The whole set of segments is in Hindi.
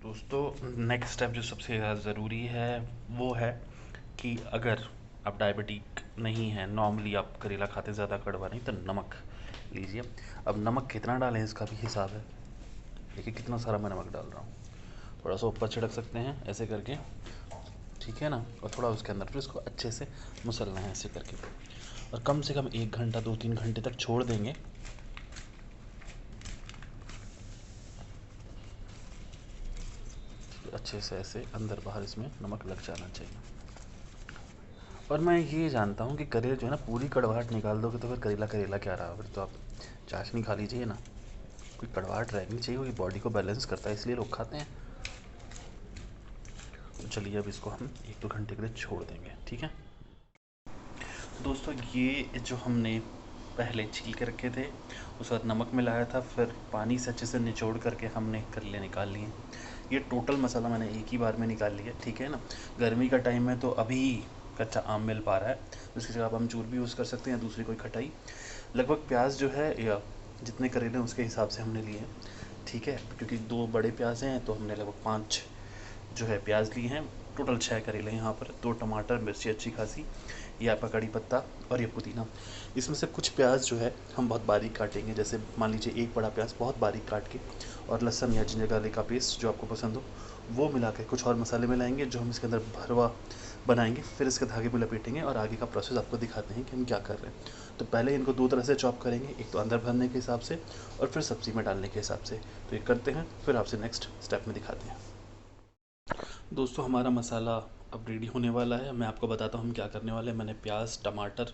दोस्तों नेक्स्ट स्टेप जो सबसे ज़्यादा ज़रूरी है वो है कि अगर आप डायबिटिक नहीं है, नॉर्मली आप करेला खाते ज़्यादा कड़वा नहीं, तो नमक लीजिए। अब नमक कितना डालें इसका भी हिसाब है। देखिए कितना सारा मैं नमक डाल रहा हूँ। थोड़ा सा ऊपर छिड़क सकते हैं ऐसे करके, ठीक है ना। और थोड़ा उसके अंदर फिर इसको अच्छे से मसलना है ऐसे करके, और कम से कम 1 घंटा 2-3 घंटे तक छोड़ देंगे। अच्छे से ऐसे अंदर बाहर इसमें नमक लग जाना चाहिए। और मैं ये जानता हूँ कि करेले जो है ना, पूरी कड़वाहट निकाल दोगे तो फिर करेला करेला क्या रहा, फिर तो आप चाशनी खा लीजिए ना। कोई कड़वाहट रहनी चाहिए, कोई बॉडी को बैलेंस करता है, इसलिए लोग खाते हैं। तो चलिए अब इसको हम 1-2 घंटे के लिए छोड़ देंगे, ठीक है। दोस्तों ये जो हमने पहले छील के रखे थे, उसके बाद नमक मिलाया था, फिर पानी से अच्छे से निचोड़ करके हमने करेले निकाल लिए। ये टोटल मसाला मैंने एक ही बार में निकाल लिया, ठीक है ना। गर्मी का टाइम है तो अभी कच्चा आम मिल पा रहा है, उसकी जगह आप अमचूर भी यूज़ कर सकते हैं या दूसरी कोई खटाई। लगभग प्याज जो है, या जितने करेले हैं उसके हिसाब से हमने लिए हैं, ठीक है। क्योंकि 2 बड़े प्याज हैं तो हमने लगभग 5 जो है प्याज लिए हैं। टोटल 6 करेले यहाँ पर, 2 टमाटर, मिर्ची अच्छी खासी, ये आपका कड़ी पत्ता और ये पुदीना। इसमें से कुछ प्याज जो है हम बहुत बारीक काटेंगे, जैसे मान लीजिए एक बड़ा प्याज बहुत बारीक काट के, और लहसुन या जिंजर गार्लिक का पेस्ट जो आपको पसंद हो वो मिला के कुछ और मसाले मिलाएंगे, जो हम इसके अंदर भरवा बनाएंगे, फिर इसके धागे में लपेटेंगे और आगे का प्रोसेस आपको दिखाते हैं कि हम क्या कर रहे हैं। तो पहले इनको 2 तरह से चॉप करेंगे, एक तो अंदर भरने के हिसाब से और फिर सब्ज़ी में डालने के हिसाब से। तो ये करते हैं, फिर आपसे नेक्स्ट स्टेप में दिखाते हैं। दोस्तों हमारा मसाला अब रेडी होने वाला है। मैं आपको बताता हूँ हम क्या करने वाले हैं। मैंने प्याज, टमाटर,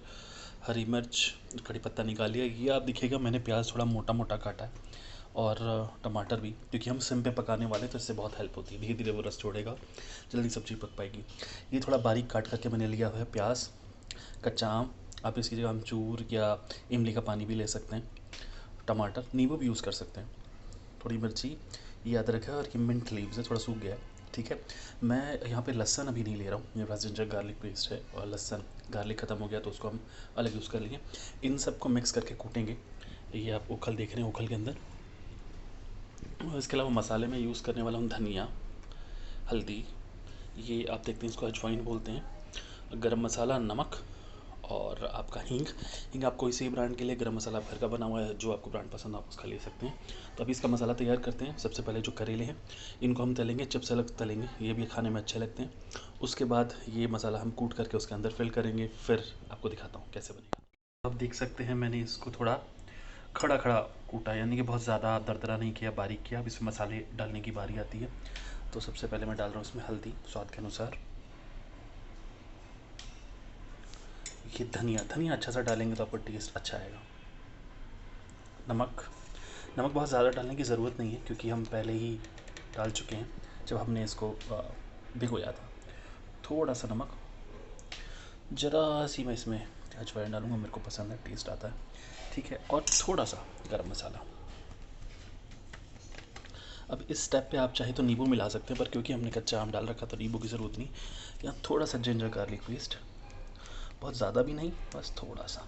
हरी मिर्च, कड़ी पत्ता निकाल लिया। ये आप दिखेगा मैंने प्याज थोड़ा मोटा मोटा काटा है, और टमाटर भी, क्योंकि हम सिम पे पकाने वाले हैं तो इससे बहुत हेल्प होती है, धीरे धीरे वो रस छोड़ेगा, जल्दी सब्ज़ी पक पाएगी। ये थोड़ा बारीक काट करके मैंने लिया हुआ है प्याज। कच्चा आम, आप इसकी जगह अमचूर या इमली का पानी भी ले सकते हैं। टमाटर, नींबू भी यूज़ कर सकते हैं। थोड़ी मिर्ची, ये अदरक है, और ये मिंट लीव्स है, थोड़ा सूख गया है, ठीक है। मैं यहाँ पे लहसुन अभी नहीं ले रहा हूँ, मेरे पास जिंजर गार्लिक पेस्ट है, और लहसुन गार्लिक ख़त्म हो गया तो उसको हम अलग यूज़ कर लेंगे। इन सबको मिक्स करके कूटेंगे। ये आप उखल देख रहे हैं, उखल के अंदर। और इसके अलावा मसाले में यूज़ करने वाला हूँ धनिया, हल्दी, ये आप देखते हैं इसको अजवाइन बोलते हैं, गरम मसाला, नमक, और आपका हींग। हींग आप कोई से ब्रांड के लिए, गरम मसाला घर का बना हुआ है, जो आपको ब्रांड पसंद आप उसका ले सकते हैं। तो अभी इसका मसाला तैयार करते हैं। सबसे पहले जो करेले हैं इनको हम तलेंगे, चिप्स अलग तलेंगे, ये भी खाने में अच्छे लगते हैं। उसके बाद ये मसाला हम कूट करके उसके अंदर फिल करेंगे, फिर आपको दिखाता हूँ कैसे बनेगा। आप देख सकते हैं मैंने इसको थोड़ा खड़ा खड़ा कूटा, यानी कि बहुत ज़्यादा दरदरा नहीं किया, बारीक किया। अब इसमें मसाले डालने की बारी आती है। तो सबसे पहले मैं डाल रहा हूँ इसमें हल्दी स्वाद के अनुसार। ये धनिया, धनिया अच्छा सा डालेंगे तो आपको टेस्ट अच्छा आएगा। नमक, नमक बहुत ज़्यादा डालने की ज़रूरत नहीं है, क्योंकि हम पहले ही डाल चुके हैं जब हमने इसको भिगोया था। थोड़ा सा नमक, ज़रा सी मैं इसमें अजवाइन डालूँगा, मेरे को पसंद है, टेस्ट आता है, ठीक है। और थोड़ा सा गरम मसाला। अब इस स्टेप पे आप चाहे तो नींबू मिला सकते हैं, पर क्योंकि हमने कच्चा आम डाल रखा तो नींबू की ज़रूरत नहीं। यहाँ थोड़ा सा जिंजर गार्लिक पेस्ट, बहुत ज़्यादा भी नहीं, बस थोड़ा सा।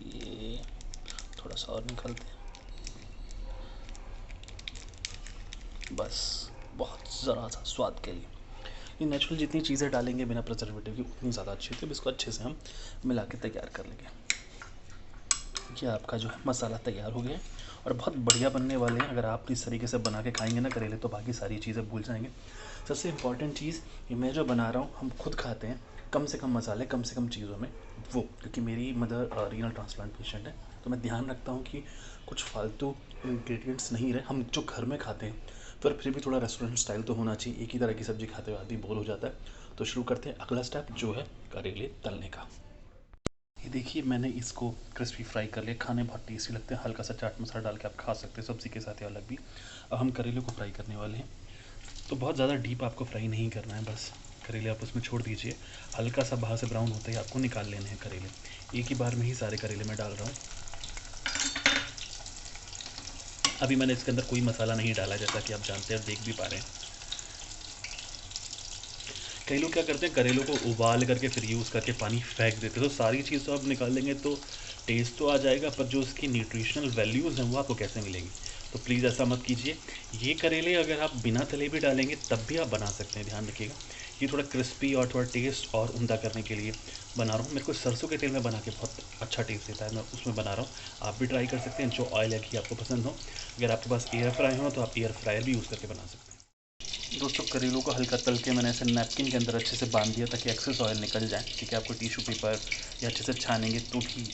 ये थोड़ा सा और निकालते हैं, बस बहुत ज़रा सा स्वाद के लिए। ये नेचुरल जितनी चीज़ें डालेंगे बिना प्रिजर्वेटिव की उतनी ज़्यादा अच्छी होती है। अब इसको अच्छे से हम मिला के तैयार कर लेंगे। ये आपका जो है मसाला तैयार हो गया है, और बहुत बढ़िया बनने वाले हैं। अगर आप इस तरीके से बना के खाएंगे ना करेले, तो बाकी सारी चीज़ें भूल जाएंगे। सबसे इम्पॉर्टेंट चीज़, ये मैं जो बना रहा हूँ हम खुद खाते हैं, कम से कम मसाले, कम से कम चीज़ों में, वो क्योंकि मेरी मदर रीनल ट्रांसप्लांट पेशेंट है, तो मैं ध्यान रखता हूँ कि कुछ फालतू इंग्रेडिएंट्स नहीं रहे। हम जो घर में खाते हैं, पर फिर भी थोड़ा रेस्टोरेंट स्टाइल तो होना चाहिए। एक ही तरह की सब्ज़ी खाते हुए आदमी बोर हो जाता है। तो शुरू करते हैं अगला स्टेप, जो है करेले तलने का। ये देखिए मैंने इसको क्रिस्पी फ्राई कर लिया, खाने बहुत टेस्टी लगते हैं। हल्का सा चाट मसाला डाल के आप खा सकते हैं सब्ज़ी के साथ या अलग भी। अब हम करेले को फ्राई करने वाले हैं। तो बहुत ज़्यादा डीप आपको फ्राई नहीं करना है, बस करेले आप उसमें छोड़ दीजिए। हल्का सा बाहर से ब्राउन होते ही आपको निकाल लेने हैं करेले। एक ही बार में ही सारे करेले मैं डाल रहा हूँ। अभी मैंने इसके अंदर कोई मसाला नहीं डाला, जैसा कि आप जानते हैं, देख भी पा रहे हैं। कई लोग क्या करते हैं, करेलों को उबाल करके फिर यूज़ करके पानी फेंक देते हैं। तो सारी चीज़ तो आप निकाल लेंगे तो टेस्ट तो आ जाएगा, पर जो उसकी न्यूट्रिशनल वैल्यूज़ हैं वो आपको कैसे मिलेंगी। तो प्लीज़ ऐसा मत कीजिए। ये करेले अगर आप बिना तले भी डालेंगे तब भी आप बना सकते हैं, ध्यान रखिएगा। ये थोड़ा क्रिस्पी और थोड़ा टेस्ट और उम्दा करने के लिए बना रहा हूँ। मेरे को सरसों के तेल में बना के बहुत अच्छा टेस्ट देता है, मैं उसमें बना रहा हूँ। आप भी ट्राई कर सकते हैं, जो ऑयल है कि आपको पसंद हो। अगर आपके पास एयर फ्राई हो तो आप एयर फ्रायर भी यूज़ करके बना सकते हैं। दोस्तों, करेलों को हल्का तल के मैंने ऐसे नैपकिन के अंदर अच्छे से बांध दिया ताकि एक्सेस ऑयल निकल जाए। ठीक है, आपको टिश्यू पेपर या अच्छे से छानेंगे तो भी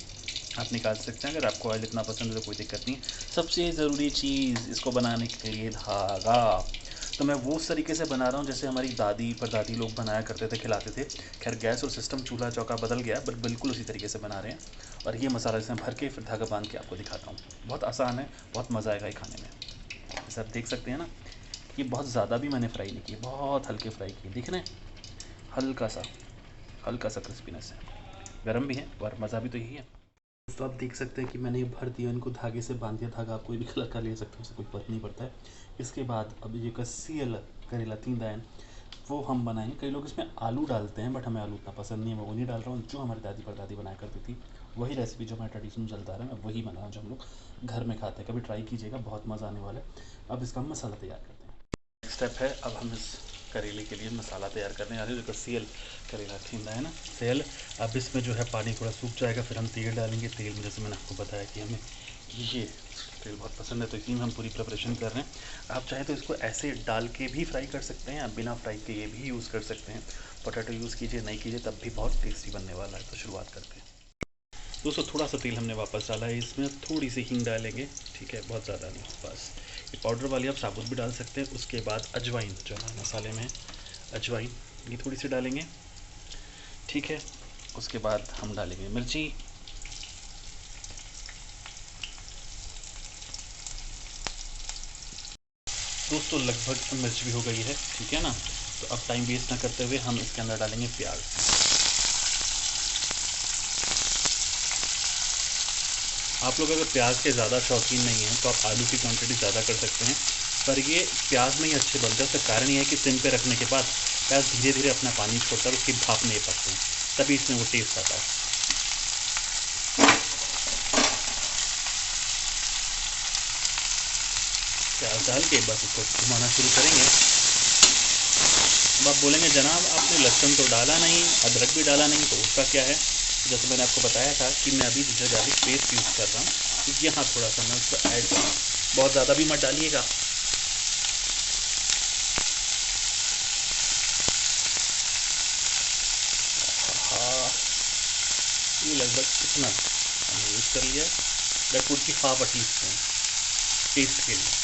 आप निकाल सकते हैं। अगर आपको ऑयल इतना पसंद है तो कोई दिक्कत नहीं है। सबसे ज़रूरी चीज़ इसको बनाने के लिए धागा। तो मैं वो उस तरीके से बना रहा हूँ जैसे हमारी दादी परदादी लोग बनाया करते थे, खिलाते थे। खैर गैस और सिस्टम चूल्हा चौका बदल गया, बट बिल्कुल उसी तरीके से बना रहे हैं। और ये मसाला इसमें भर के फिर धागा बांध के आपको दिखाता हूँ। बहुत आसान है, बहुत मज़ा आएगा ये खाने में। जैसे आप देख सकते हैं ना, ये बहुत ज़्यादा भी मैंने फ्राई नहीं किए, बहुत हल्के फ्राई किए, दिख रहे हैं। हल्का सा क्रिस्पीनेस है, गर्म भी है और मज़ा भी तो यही है। दोस्तों, आप देख सकते हैं कि मैंने ये भर दिया, इनको धागे से बांध दिया। धागा आप कोई भी कलर का ले सकते हो, उससे कोई फर्क नहीं पड़ता है। इसके बाद अब ये कस्सियल करेला तीन वो हम बनाएंगे। कई लोग इसमें आलू डालते हैं, बट हमें आलू उतना पसंद नहीं है, मैं वो नहीं डाल रहा हूँ। जो हमारी दादी परदादी बनाया करती थी वही रेसिपी जो हमारा ट्रेडिशनल चलता रहा है, मैं वही बना रहा हूँ जो हम लोग घर में खाते हैं। कभी ट्राई कीजिएगा, बहुत मज़ा आने वाला है। अब इसका हम मसाला तैयार करते हैं। नेक्स्ट स्टेप है, अब हम इस करेले के लिए मसाला तैयार करने आ रहे हैं। जो सेल करेला खींदा है ना, सेल। अब इसमें जो है पानी थोड़ा सूख जाएगा, फिर हम तेल डालेंगे। तेल में जैसे मैंने आपको बताया कि हमें ये तेल बहुत पसंद है, तो इसी में हम पूरी प्रिपरेशन कर रहे हैं। आप चाहें तो इसको ऐसे डाल के भी फ्राई कर सकते हैं, आप बिना फ्राई के ये भी यूज़ कर सकते हैं। पोटैटो यूज़ कीजिए, नहीं कीजिए तब भी बहुत टेस्टी बनने वाला है। तो शुरुआत करते हैं। दोस्तों, थोड़ा सा तेल हमने वापस डाला है, इसमें थोड़ी सी हींग डालेंगे। ठीक है, बहुत ज़्यादा नहीं, बस। ये पाउडर वाली आप साबुत भी डाल सकते हैं। उसके बाद अजवाइन जो है मसाले में, अजवाइन ये थोड़ी सी डालेंगे। ठीक है, उसके बाद हम डालेंगे मिर्ची। दोस्तों, लगभग मिर्च भी हो गई है, ठीक है ना। तो अब टाइम वेस्ट ना करते हुए हम इसके अंदर डालेंगे प्याज। आप लोग अगर प्याज के ज़्यादा शौकीन नहीं हैं तो आप आलू की क्वांटिटी ज़्यादा कर सकते हैं, पर ये प्याज में ही अच्छे बनते हैं। उसका कारण ये है कि सिम पे रखने के बाद प्याज धीरे धीरे अपना पानी छोड़ता है, उसकी भाप नहीं पकते हैं, तभी इसमें वो टेस्ट आता है। प्याज डाल के बस इसको घुमाना शुरू करेंगे। अब आप बोलेंगे जनाब आपने लहसुन तो डाला नहीं, अदरक भी डाला नहीं, तो उसका क्या है। जैसे मैंने आपको बताया था कि मैं अभी जिंजर गार्लिक पेस्ट यूज़ कर रहा हूँ, तो यहाँ थोड़ा सा मैं उसको ऐड कर रहा हूँ। बहुत ज़्यादा भी मत डालिएगा। हाँ, ये लगभग इतना हमने यूज़ कर लिया है। That would be half a teaspoon taste के लिए।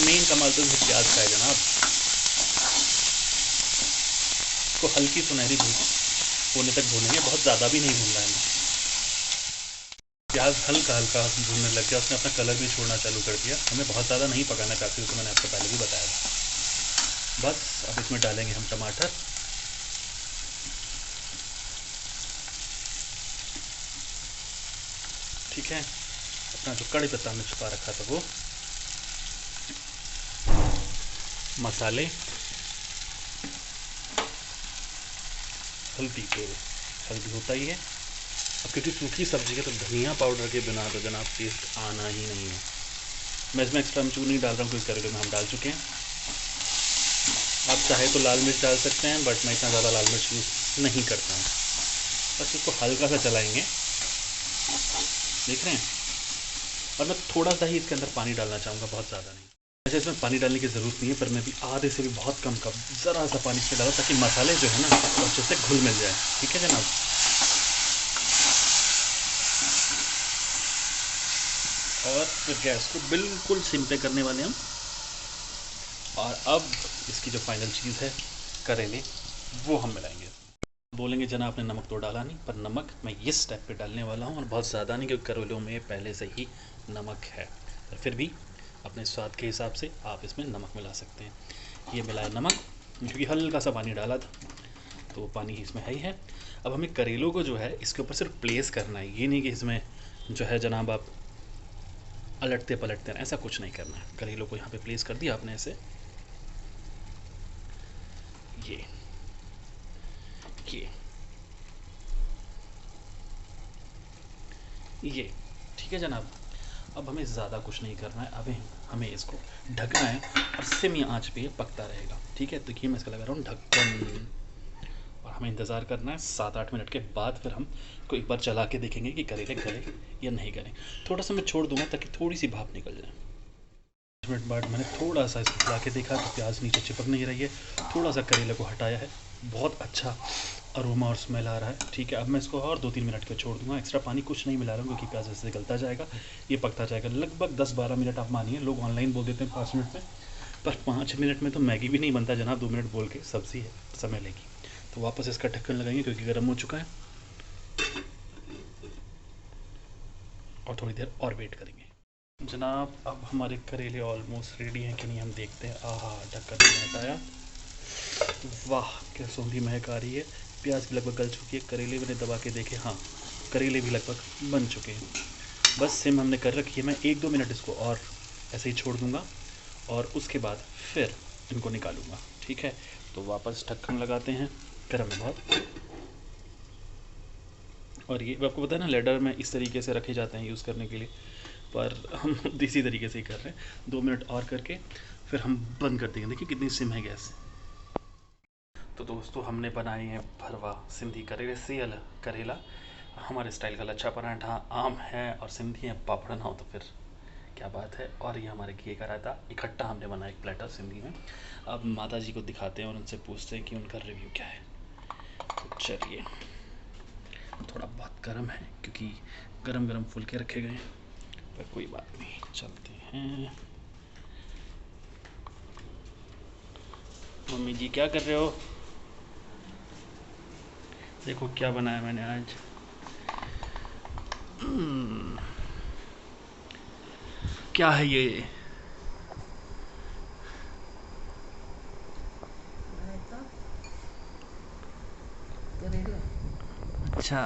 मेन कमाल तो इसमें प्याज का है जनाब। इसको हल्की सुनहरी होने तक भूनेंगे, बहुत ज़्यादा भी नहीं भूनना है। प्याज हल्का हल्का भूनने लग गया, उसने अपना कलर भी छोड़ना चालू कर दिया। हमें बहुत ज़्यादा नहीं पकाना चाहते, तो मैंने आपको पहले भी बताया था। बस अब इसमें डालेंगे हम टमाटर। ठीक है, अपना जो कड़ी पत्ता हमने छुपा रखा था वो, मसाले, हल्दी, तो हल्दी होता ही है। अब क्योंकि सूखी सब्जी है तो धनिया पाउडर के बिना तो जनाब टेस्ट आना ही नहीं है। मैं इसमें एक्स्ट्रा अमचूर नहीं डाल रहा हूँ, क्योंकि करेले में हम डाल चुके हैं। आप चाहे तो लाल मिर्च डाल सकते हैं, बट मैं इतना ज़्यादा लाल मिर्च यूज़ नहीं करता हूँ। बस इसको हल्का सा चलाएंगे, देख रहे हैं। और मैं थोड़ा सा ही इसके अंदर पानी डालना चाहूँगा, बहुत ज़्यादा नहीं। वैसे इसमें पानी डालने की ज़रूरत नहीं है, पर मैं भी आधे से भी बहुत कम कप ज़रा सा पानी इसमें डाला, ताकि मसाले जो है ना अच्छे से घुल मिल जाए। ठीक है जनाब। और फिर गैस को बिल्कुल सिम पे करने वाले हम। और अब इसकी जो फाइनल चीज़ है, करेले, वो हम मिलाएंगे। बोलेंगे जना आपने नमक तो डाला नहीं, पर नमक मैं इस स्टेप पे डालने वाला हूँ, और बहुत ज़्यादा नहीं, क्योंकि करेलों में पहले से ही नमक है। पर फिर भी अपने स्वाद के हिसाब से आप इसमें नमक मिला सकते हैं। ये मिलाया नमक, क्योंकि हल्का सा पानी डाला था, तो पानी इसमें है ही है। अब हमें करेलों को जो है इसके ऊपर सिर्फ प्लेस करना है, ये नहीं कि इसमें जो है जनाब आप अलटते पलटते हैं, ऐसा कुछ नहीं करना है। करेलों को यहाँ पे प्लेस कर दिया आपने ऐसे, ये ये ये ठीक है जनाब। अब हमें ज़्यादा कुछ नहीं करना है, अभी हमें इसको ढकना है और सिम आँच पे ये पकता रहेगा। ठीक है, देखिए मैं इसका लगा रहा हूँ ढक्कन, और हमें इंतज़ार करना है 7-8 मिनट के बाद फिर हम को एक बार चला के देखेंगे कि करेले गले या नहीं गले। थोड़ा सा मैं छोड़ दूंगा ताकि थोड़ी सी भाप निकल जाए। 5 मिनट बाद मैंने थोड़ा सा इसको चला के देखा तो प्याज नीचे चिपक नहीं रही है, थोड़ा सा करेले को हटाया है, बहुत अच्छा अरोमा और स्मेल आ रहा है। ठीक है, अब मैं इसको और 2-3 मिनट के छोड़ दूंगा, एक्स्ट्रा पानी कुछ नहीं मिला रहा हूँ क्योंकि प्याज ऐसे गलता जाएगा, ये पकता जाएगा। लगभग 10-12 मिनट आप मानिए, लोग ऑनलाइन बोल देते हैं 5 मिनट में, पर 5 मिनट में तो मैगी भी नहीं बनता जनाब, 2 मिनट बोल के सब्ज़ी है, समय लेगी। तो वापस इसका ढक्कन लगाएंगे क्योंकि गर्म हो चुका है, और थोड़ी देर और वेट करेंगे। जनाब अब हमारे करेले ऑलमोस्ट रेडी हैं कि नहीं हम देखते हैं। आहा, ढक्कन नहीं हटाया, वाह क्या सूंधी महक आ रही है। प्याज भी लगभग गल चुकी है, करेले मैंने दबा के देखे, हाँ करेले भी लगभग बन चुके हैं। बस सिम हमने कर रखी है, मैं 1-2 मिनट इसको और ऐसे ही छोड़ दूँगा और उसके बाद फिर इनको निकालूँगा। ठीक है, तो वापस ढक्कन लगाते हैं, गर्म है बहुत। और ये आपको पता है ना, लेडर में इस तरीके से रखे जाते हैं यूज़ करने के लिए, पर हम देसी तरीके से ही कर रहे हैं। 2 मिनट और करके फिर हम बंद कर देंगे। देखिए कितनी सिम है गैस। तो दोस्तों हमने बनाई है भरवा सिंधी करेले सेयल करेला, हमारे स्टाइल का लच्छा पराठा, आम है और सिंधी है, पापड़ ना हो तो फिर क्या बात है। और ये हमारे घी का रायता इकट्ठा हमने बनाया एक प्लेटर सिंधी में। अब माता जी को दिखाते हैं और उनसे पूछते हैं कि उनका रिव्यू क्या है। तो चलिए, थोड़ा बहुत गर्म है क्योंकि गरम गरम फुलके रखे गए हैं, पर कोई बात नहीं, चलते हैं। मम्मी जी क्या कर रहे हो? देखो क्या बनाया मैंने आज। क्या है ये? अच्छा,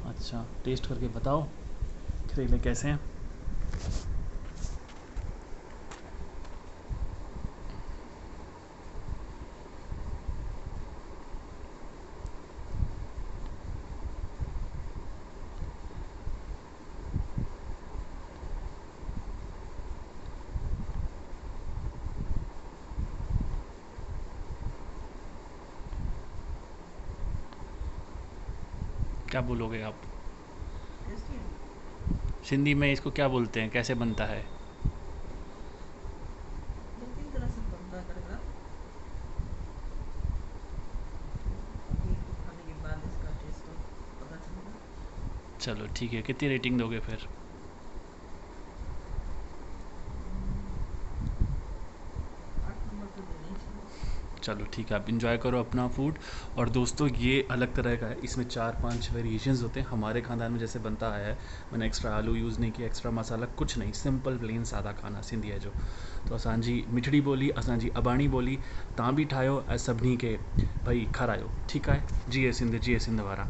अच्छा टेस्ट करके बताओ करेले कैसे हैं। क्या बोलोगे आप? सिंधी में इसको क्या बोलते हैं, कैसे बनता है? चलो ठीक है, कितनी रेटिंग दोगे फिर? चलो ठीक है, आप इंजॉय करो अपना फूड। और दोस्तों ये अलग तरह का है, इसमें 4-5 वेरिएशंस होते हैं। हमारे ख़ानदान में जैसे बनता है, मैंने एक्स्ट्रा आलू यूज़ नहीं किया, एक्स्ट्रा मसाला कुछ नहीं, सिंपल प्लेन सादा खाना सिंधी है जो। तो असांजी मिठड़ी बोली, असांजी अबाणी बोली, तव्हां बि ठाहियो ऐं सभिनी खे भई खारायो। ठीकु आहे, जीए सिंध वारा।